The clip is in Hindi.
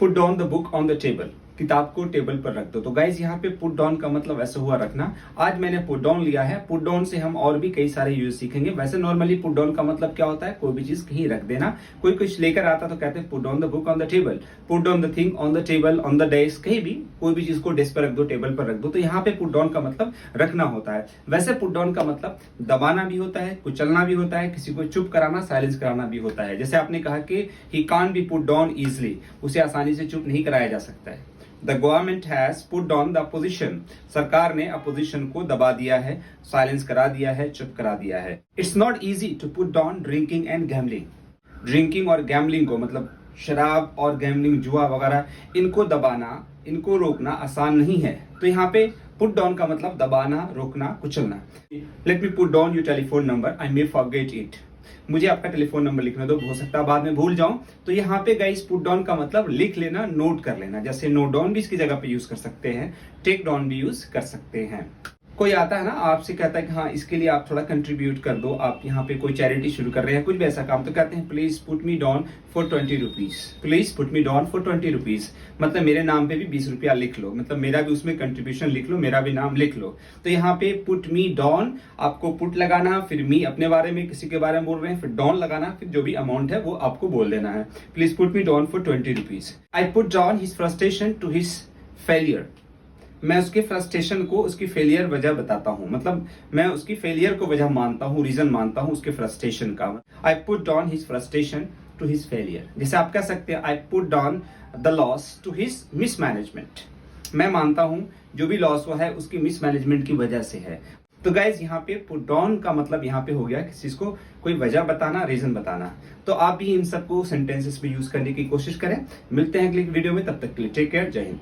Put down the book on the table, किताब को टेबल पर रख दो। तो गाइज यहाँ पे पुट डाउन का मतलब ऐसा हुआ रखना। आज मैंने पुट डाउन लिया है, पुट डाउन से हम और भी कई सारे यूज सीखेंगे। वैसे नॉर्मली पुट डाउन का मतलब क्या होता है, कोई भी चीज कहीं रख देना। कोई कुछ लेकर आता तो कहते हैं put down the book on the table, put down the thing on the table, on the desk, कहीं भी कोई भी चीज को डेस्क पर रख दो, टेबल पर रख दो। तो यहाँ पे पुट डाउन का मतलब रखना होता है। वैसे पुट डाउन का मतलब दबाना भी होता है, कुचलना भी होता है, किसी को चुप कराना, साइलेंस कराना भी होता है। जैसे आपने कहा कि he can't be put down easily, उसे आसानी से चुप नहीं कराया जा सकता है। The government has put down the opposition, सरकार ने अपोजिशन को दबा दिया है, साइलेंस करा दिया है, चुप करा दिया है। It's not easy to put down drinking and gambling, drinking और गैम्बलिंग को, मतलब शराब और गैम्बलिंग, जुआ वगैरह, इनको दबाना, इनको रोकना आसान नहीं है। तो यहाँ पे पुट डाउन का मतलब दबाना, रोकना, कुचलना। Let me put down your telephone number, I may forget it, मुझे आपका टेलीफोन नंबर लिखने दो, हो सकता है बाद में भूल जाऊं। तो यहाँ पे गाइस पुट डाउन का मतलब लिख लेना, नोट कर लेना। जैसे नोट डाउन भी इसकी जगह पे यूज कर सकते हैं, टेक डाउन भी यूज कर सकते हैं। कोई आता है ना आपसे कहता है कि हाँ इसके लिए आप थोड़ा कंट्रीब्यूट कर दो, आप यहाँ पे कोई चैरिटी शुरू कर रहे हैं, कुछ भी ऐसा काम, तो कहते हैं please put me down for 20 rupees, please put me down for 20 rupees, मतलब मेरे नाम पे भी 20 रुपया लिख लो, मतलब मेरा भी उसमें कंट्रीब्यूशन लिख लो, मेरा भी नाम लिख लो। तो यहाँ पे पुट मी डाउन, आपको पुट लगाना, फिर मी अपने बारे में किसी के बारे में बोल रहे हैं, फिर डाउन लगाना, फिर जो भी अमाउंट है वो आपको बोल देना है। Please put me down for 20 rupees. I put down his frustration to his failure, मैं उसके फ्रस्ट्रेशन को उसकी फेलियर वजह बताता हूं, मतलब मैं उसकी फेलियर को वजह मानता हूं, रीजन मानता हूं उसके फ्रस्ट्रेशन का। I put down his frustration to his failure. जैसे आप कह सकते हैं I put down the loss to his mismanagement, मैं मानता हूं जो भी लॉस हुआ है उसकी मिसमैनेजमेंट की वजह से है। तो गाइज यहाँ पे पुट डाउन का मतलब यहाँ पे हो गया किसी चीज को कोई वजह बताना, रीजन बताना। तो आप भी इन सबको सेंटेंसेस में यूज करने की कोशिश करें। मिलते हैं अगली वीडियो में, तब तक के लिए टेक केयर, जय हिंद।